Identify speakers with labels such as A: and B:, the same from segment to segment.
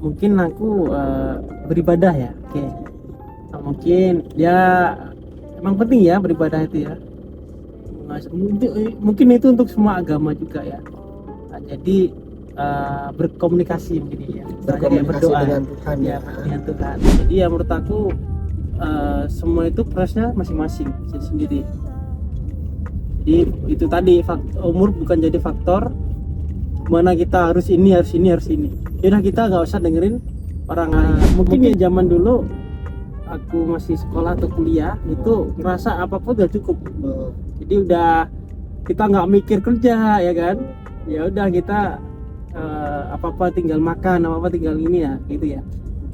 A: mungkin aku beribadah ya. Oke. Nah, mungkin ya emang penting ya beribadah itu ya. Mungkin itu untuk semua agama juga ya. Nah, jadi berkomunikasi mungkin ya. Misalnya kayak berdoa
B: dengan Tuhan
A: ya, dengan Tuhan. Jadi ya menurut aku semua itu prosesnya masing-masing sendiri. Jadi itu tadi umur bukan jadi faktor mana kita harus ini. Yaudah kita nggak usah dengerin orang lain. Mungkin ya zaman dulu aku masih sekolah atau kuliah itu ngerasa apapun udah cukup. Jadi udah kita nggak mikir kerja ya kan. Ya udah kita apa-apa tinggal makan, apa-apa tinggal ini ya gitu ya.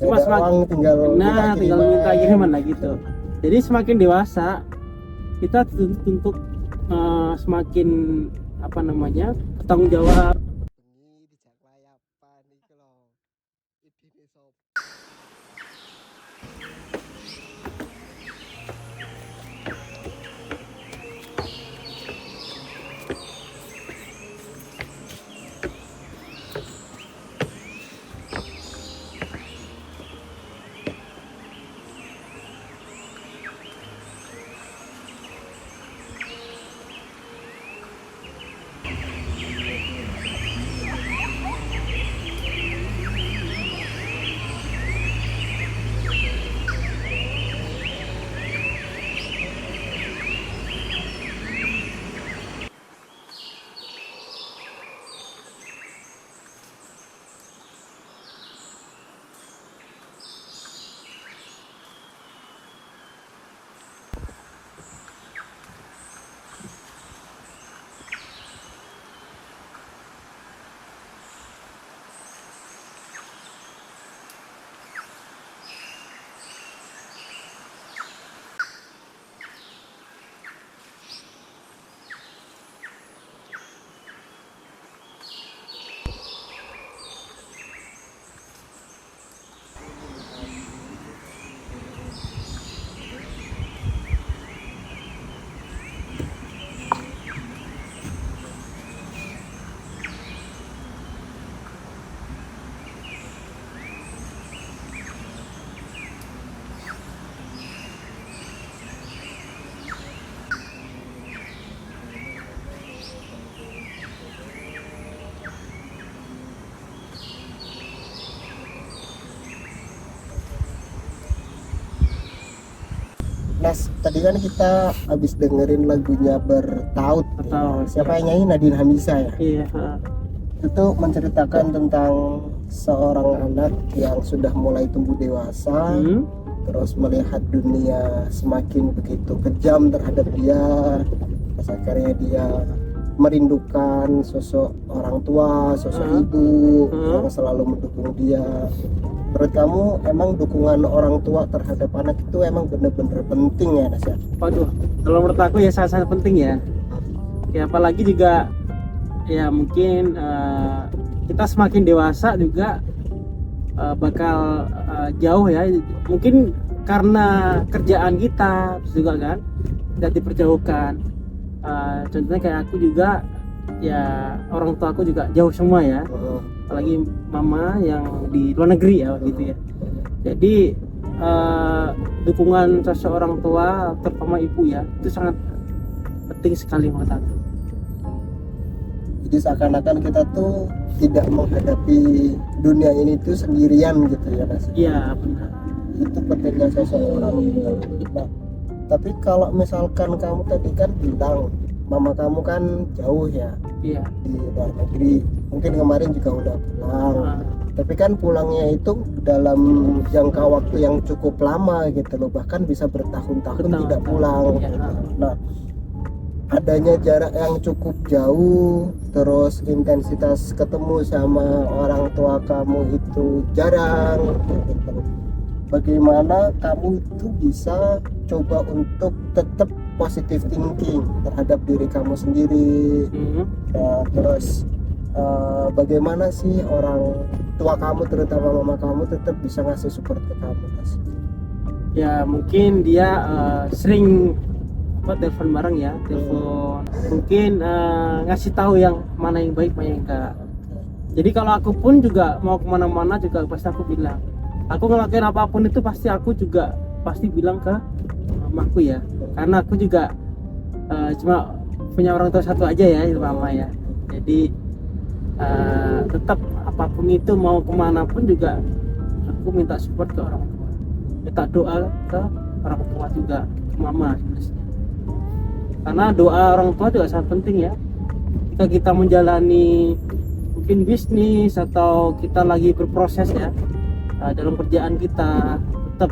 A: Cuma semakin tinggal minta kiriman lah gitu. Jadi semakin dewasa kita tuntut semakin bertanggung jawab.
B: Nas, tadi kan kita habis dengerin lagunya Bertaut. Siapa yang nyanyi? Nadine Hamisa ya?
A: Iya.
B: Itu menceritakan tentang seorang anak yang sudah mulai tumbuh dewasa, terus melihat dunia semakin begitu kejam terhadap dia. Pas akhirnya dia merindukan sosok orang tua, sosok ibu yang selalu mendukung dia. Menurut kamu emang dukungan orang tua terhadap anak itu emang bener-bener penting ya, Nas ya?
A: Waduh, kalau menurut aku ya sangat penting ya. Ya apalagi juga ya mungkin kita semakin dewasa juga bakal jauh ya. Mungkin karena kerjaan kita juga kan tidak diperjauhkan. Contohnya kayak aku juga ya orang tua aku juga jauh semua ya. Apalagi mama yang di luar negeri ya gitu ya. Jadi dukungan seseorang tua terutama ibu ya itu sangat penting sekali menurut aku.
B: Jadi seakan-akan kita tuh tidak menghadapi dunia ini tuh sendirian gitu ya, Mas?
A: Iya benar.
B: Itu pentingnya seseorang. Nah, tapi kalau misalkan kamu tadi kan bilang mama kamu kan jauh ya,
A: Iya.
B: di luar negeri, mungkin kemarin juga udah pulang, tapi kan pulangnya itu dalam jangka waktu yang cukup lama gitu loh, bahkan bisa bertahun-tahun tidak pulang. Nah, adanya jarak yang cukup jauh, terus intensitas ketemu sama orang tua kamu itu jarang gitu. Bagaimana kamu itu bisa coba untuk tetap positive thinking terhadap diri kamu sendiri? Nah, terus bagaimana sih orang tua kamu, terutama mama kamu, tetap bisa ngasih support ke kamu, Mas?
A: Ya mungkin dia sering telepon bareng ya, telepon mungkin ngasih tahu yang mana yang baik mana yang enggak. Jadi kalau aku pun juga mau kemana-mana juga pasti aku bilang, aku ngelakuin apapun itu pasti aku juga pasti bilang ke mamaku ya, karena aku juga cuma punya orang tua satu aja ya, itu mama ya. Jadi tetap apapun itu mau kemana pun juga aku minta support ke orang tua, minta doa ke orang tua juga, ke mama sebenarnya. Karena doa orang tua juga sangat penting ya. Jika kita menjalani mungkin bisnis atau kita lagi berproses ya dalam kerjaan kita, tetap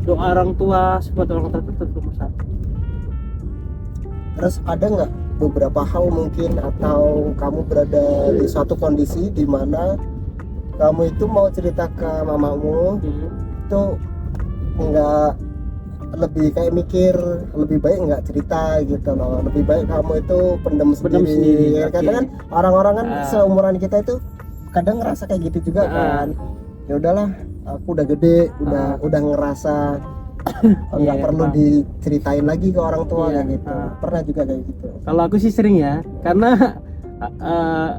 A: doa orang tua, support orang tua itu tetap nomor satu.
B: Terus ada nggak beberapa hal mungkin, atau kamu berada di suatu kondisi di mana kamu itu mau cerita ke mamamu, itu nggak, lebih kayak mikir lebih baik nggak cerita gitu loh, lebih baik kamu itu pendem sendiri. Kadang kan orang-orang kan seumuran kita itu kadang ngerasa kayak gitu juga kan. Ya udahlah, aku udah gede, udah ngerasa nggak perlu diceritain lagi ke orang tua kayak gitu. Pernah juga kayak gitu?
A: Kalau aku sih sering ya, karena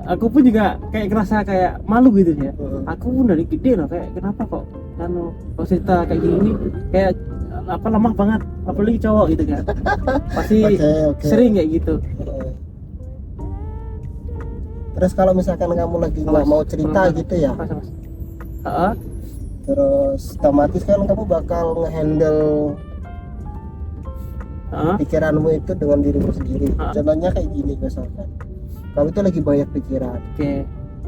A: aku pun juga kayak ngerasa kayak malu gitu ya. Aku pun dari gede loh, kayak kenapa kok kalau cerita kayak gini kayak apa lemah banget, apalagi cowok gitu kan. Pasti sering kayak gitu.
B: Terus kalau misalkan kamu lagi nggak mau cerita gitu ya, terus otomatis kan kamu bakal ngehandle pikiranmu itu dengan dirimu sendiri. Contohnya kayak gini, misalkan kamu itu lagi banyak pikiran,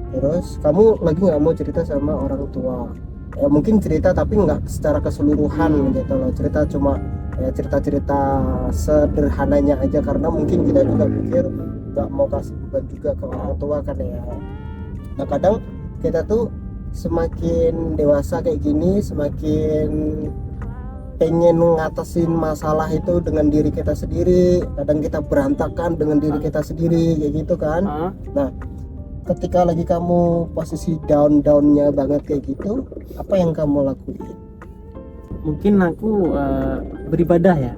B: terus kamu lagi nggak mau cerita sama orang tua. Ya mungkin cerita tapi nggak secara keseluruhan gitu loh, cerita cuma ya cerita-cerita sederhananya aja, karena mungkin kita juga pikir nggak mau kasih beban juga ke orang tua kan ya. Nah kadang kita tuh semakin dewasa kayak gini, semakin pengen ngatasin masalah itu dengan diri kita sendiri, kadang kita berantakan dengan diri kita sendiri kayak gitu kan. Nah ketika lagi kamu posisi down-downnya banget kayak gitu, apa yang kamu lakuin?
A: Mungkin aku beribadah ya.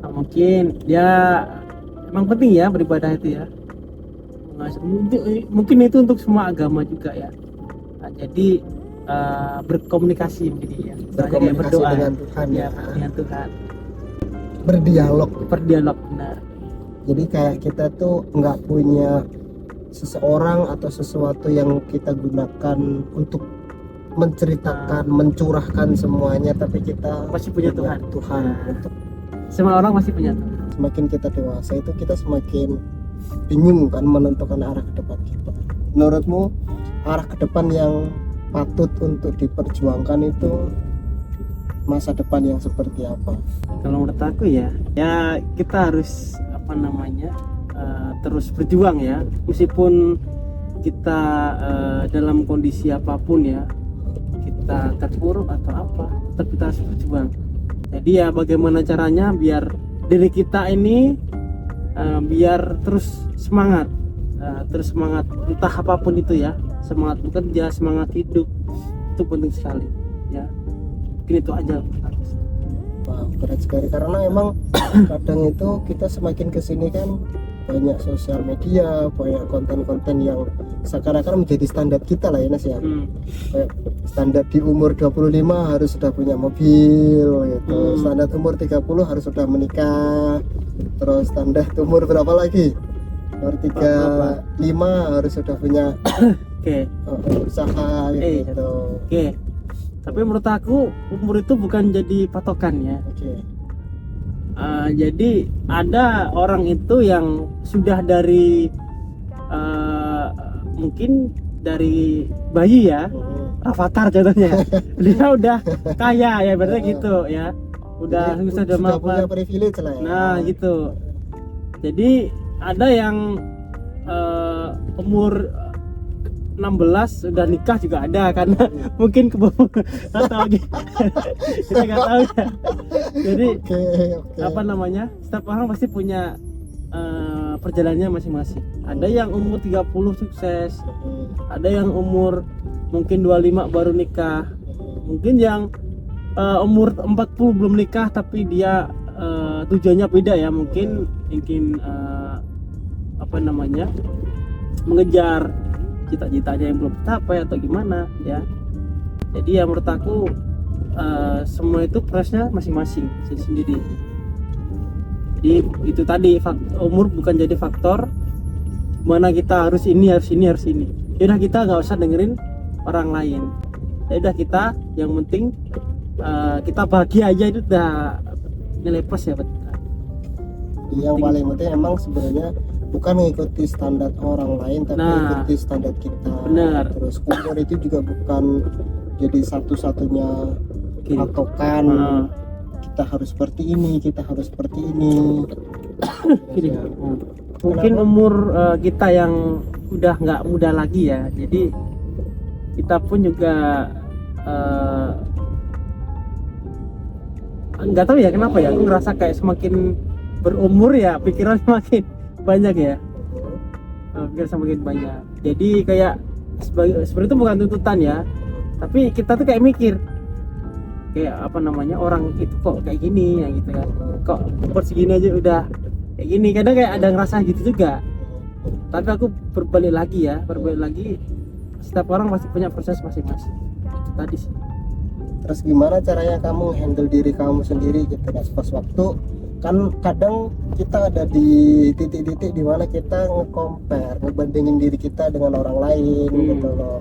A: Mungkin ya emang penting ya beribadah itu ya. Mungkin itu untuk semua agama juga ya. Nah, jadi berkomunikasi begini ya.
B: Berkomunikasi
A: berdoa
B: dengan Tuhan ya.
A: Dengan Tuhan.
B: Berdialog,
A: benar.
B: Jadi kayak kita tuh nggak punya seseorang atau sesuatu yang kita gunakan untuk menceritakan, mencurahkan semuanya, tapi kita
A: masih punya Tuhan.
B: Untuk
A: semua orang masih punya Tuhan.
B: Semakin kita dewasa itu kita semakin bingung kan menentukan arah ke depan kita. Menurutmu arah ke depan yang patut untuk diperjuangkan itu masa depan yang seperti apa?
A: Kalau menurut aku ya kita harus terus berjuang ya, meskipun kita dalam kondisi apapun ya, kita terpuruk atau apa, tetap kita harus berjuang. Jadi ya bagaimana caranya biar diri kita ini biar terus semangat, entah apapun itu ya, semangat bekerja, semangat hidup, itu penting sekali ya. Mungkin itu aja.
B: Wah, berat sekali, karena emang kadang itu kita semakin kesini kan banyak sosial media, banyak konten-konten yang seakan-akan menjadi standar kita lah ya Nas ya. Kayak standar di umur 25 harus sudah punya mobil gitu, standar umur 30 harus sudah menikah, terus standar umur berapa lagi? Umur 35 harus sudah punya usaha gitu.
A: Tapi menurut aku umur itu bukan jadi patokan ya. Jadi ada orang itu yang sudah dari mungkin dari bayi ya, Rafathar contohnya, dia udah kaya ya, berarti gitu ya, udah
B: punya privilege lah ya.
A: Nah gitu. Jadi ada yang umur 16 udah nikah juga ada, karena mungkin keburu nggak tahu kita nggak tahu ya. Jadi setiap orang pasti punya perjalanannya masing-masing. Ada yang umur 30 sukses, ada yang umur mungkin 25 baru nikah, mungkin yang umur 40 belum nikah tapi dia tujuannya beda ya, mungkin mengejar cita-citanya yang belum tercapai atau gimana ya. Jadi ya menurut aku semua itu prosesnya masing-masing sendiri. Jadi itu tadi umur bukan jadi faktor mana kita harus ini. Ya udah kita nggak usah dengerin orang lain. Ya udah kita yang penting kita bahagia aja, itu udah nilai plus ya buat kita.
B: Yang paling penting emang sebenarnya bukan mengikuti standar orang lain, tapi mengikuti standar kita.
A: Benar.
B: Terus umur itu juga bukan jadi satu-satunya patokan. Kita harus seperti ini, kita harus seperti ini.
A: Gini, mungkin umur kita yang udah nggak muda lagi ya, jadi kita pun juga nggak tahu ya kenapa ya, aku ngerasa kayak semakin berumur ya pikiran semakin banyak ya, pikiran semakin banyak. Jadi kayak sebenarnya itu bukan tuntutan ya, tapi kita tuh kayak mikir kayak apa namanya, orang itu kok kayak gini ya gitu kan, kok umur segini aja udah kayak gini. Kadang kayak ada ngerasa gitu juga, tapi aku berbalik lagi, setiap orang pasti punya proses masing-masing. Itu tadi sih.
B: Terus gimana caranya kamu handle diri kamu sendiri gitu kan, pas waktu kan kadang kita ada di titik-titik di mana kita nge-compare, ngebandingin diri kita dengan orang lain gitu loh.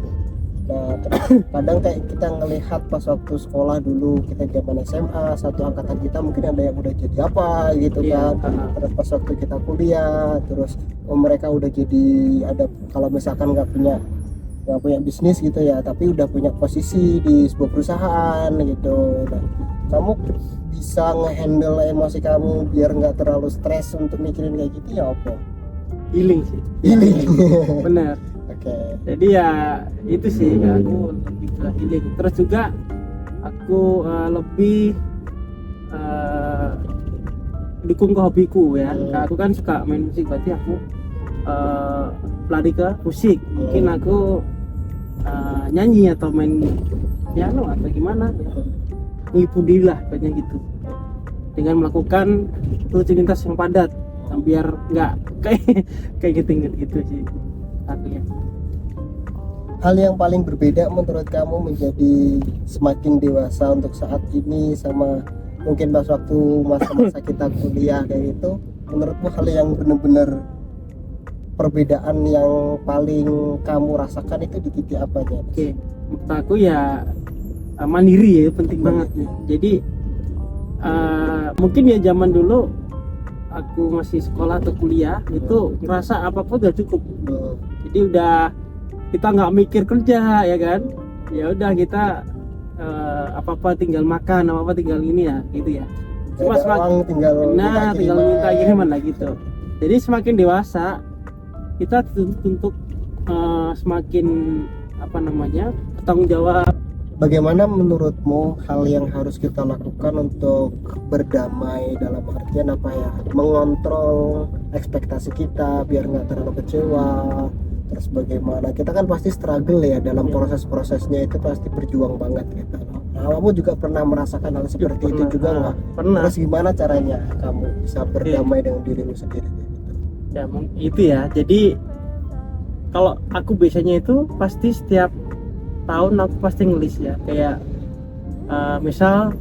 B: Nah, terus kadang kayak kita ngelihat pas waktu sekolah dulu, kita zaman SMA, satu angkatan kita mungkin ada yang udah jadi apa gitu kan. Terus pas waktu kita kuliah, terus mereka udah jadi ada, kalau misalkan nggak punya bisnis gitu ya, tapi udah punya posisi di sebuah perusahaan gitu. Nah, kamu bisa ngehandle emosi kamu biar nggak terlalu stres untuk mikirin kayak gitu ya apa?
A: Healing sih. Bener. Jadi ya itu sih, aku lebih ke healing. Terus juga aku lebih dukung ke hobiku ya. Aku kan suka main musik, berarti aku lari ke musik. Mungkin aku nyanyi atau main piano atau gimana ya. Menghibur diri lah banyak gitu, dengan melakukan rutinitas yang padat biar nggak kayak gitu sih aku ya.
B: Hal yang paling berbeda menurut kamu menjadi semakin dewasa untuk saat ini sama mungkin pas waktu masa-masa kita kuliah kayak gitu, menurutmu hal yang benar-benar perbedaan yang paling kamu rasakan itu di titik apanya?
A: Menurut aku ya mandiri ya, penting banget nih. Jadi mungkin ya zaman dulu aku masih sekolah atau kuliah itu ngerasa apapun udah cukup. Jadi udah kita nggak mikir kerja ya kan, ya udah kita apa tinggal makan, apa tinggal ini ya gitu ya. Cuma semakin tinggal minta kiriman lah gitu. Jadi semakin dewasa kita dituntut untuk semakin apa namanya, bertanggung jawab.
B: Bagaimana menurutmu hal yang harus kita lakukan untuk berdamai, dalam artian apa ya, mengontrol ekspektasi kita biar nggak terlalu kecewa? Terus bagaimana, kita kan pasti struggle ya dalam proses-prosesnya, itu pasti berjuang banget gitu. Nah, kamu juga pernah merasakan hal seperti itu juga nggak?
A: Pernah.
B: Terus gimana caranya kamu bisa berdamai dengan dirimu sendiri gitu?
A: Ya itu ya, jadi kalau aku biasanya itu pasti setiap tahun aku pasti ngelis ya, kayak misal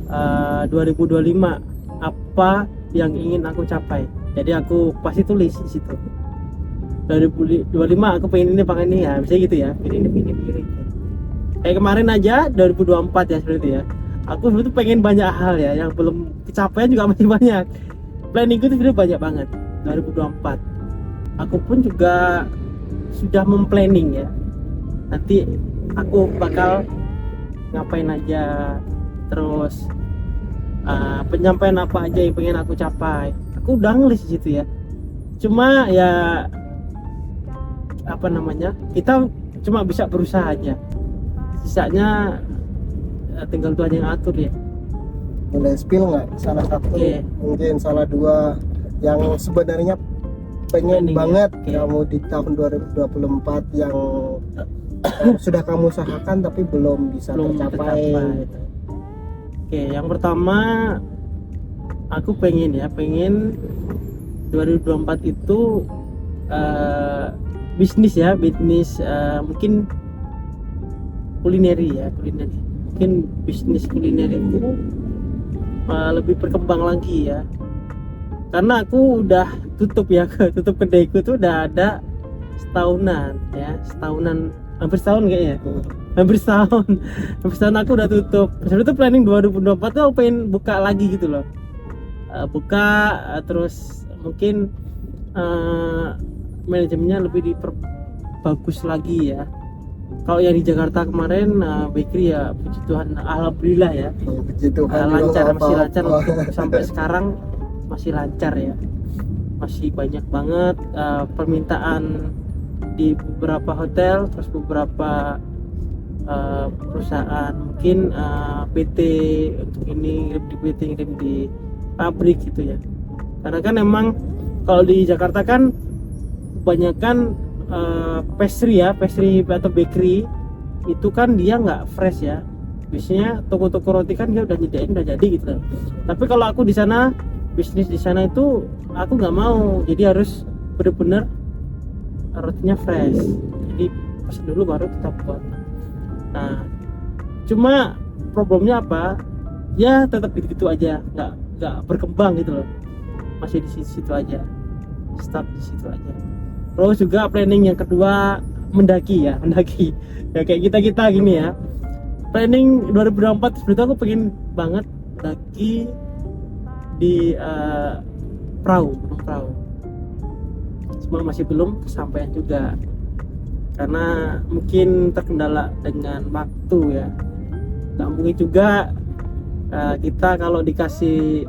A: 2025 apa yang ingin aku capai, jadi aku pasti tulis di situ. 2025 aku pengen ini ya, misalnya gitu ya, ini. Kayak kemarin aja 2024 ya seperti itu ya, aku sebetulnya pengen banyak hal ya yang belum kecapaian juga masih banyak. Planningku itu sebenarnya banyak banget 2024. Aku pun juga sudah memplanning ya, nanti aku bakal ngapain aja, terus penyampaian apa aja yang pengen aku capai, aku udah ngelis di situ ya. Cuma ya apa namanya, kita cuma bisa berusaha aja, sisanya tinggal Tuhan yang atur ya.
B: Boleh spill nggak salah satu, mungkin salah dua yang sebenarnya pengen banget kamu di tahun 2024 yang sudah kamu usahakan tapi belum bisa tercapai gitu.
A: Yang pertama aku pengen 2024 itu bisnis ya, bisnis mungkin kulineri ya, kulineri. Mungkin bisnis kulineri itu lebih berkembang lagi ya. Karena aku udah tutup ya, tutup kedaiku tuh udah ada setahunan ya, hampir setahun kayaknya. Hampir setahun aku udah tutup. Sebenarnya tuh planning 2024 tuh aku pengen buka lagi gitu loh. Terus mungkin manajemennya lebih diperbagus lagi ya. Kalau yang di Jakarta kemarin bakery ya, puji Tuhan, alhamdulillah ya,
B: Puji Tuhan
A: lancar,
B: juga
A: masih
B: apa-apa.
A: lancar sampai sekarang, masih lancar ya, masih banyak banget permintaan di beberapa hotel, terus beberapa perusahaan mungkin PT untuk ini, ngirim di PT, ngirim di pabrik gitu ya. Karena kan emang kalau di Jakarta kan kebanyakan pastry atau bakery itu kan dia nggak fresh ya. Biasanya toko-toko roti kan dia udah nyediain, udah jadi gitu. Tapi kalau aku di sana, bisnis di sana itu aku nggak mau, jadi harus bener-bener rotinya fresh. Jadi pesan dulu baru kita buat. Nah, cuma problemnya apa? Ya tetap gitu aja, nggak berkembang gitu loh. Masih di situ aja, stop di situ aja. Terus juga planning yang kedua mendaki ya kayak kita gini ya. Planning 2024 sebetulnya aku pengen banget mendaki di gunung perahu. Cuma masih belum kesampaian juga karena mungkin terkendala dengan waktu ya. Nggak mungkin juga kita kalau dikasih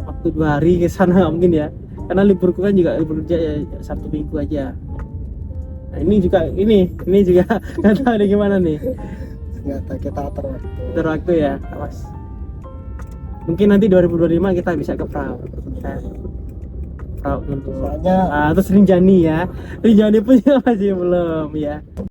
A: waktu 2 hari ke sana, nggak mungkin ya, karena liburku kan juga libur kerja ya, Sabtu Minggu aja. Nah ini juga nggak tahu nih gimana nih,
B: Nggak tahu, kita atur waktu.
A: atur waktu ya awas. Mungkin nanti 2025 kita bisa ke perahu dulu.
B: Soalnya
A: Terus Rinjani pun juga masih belum ya.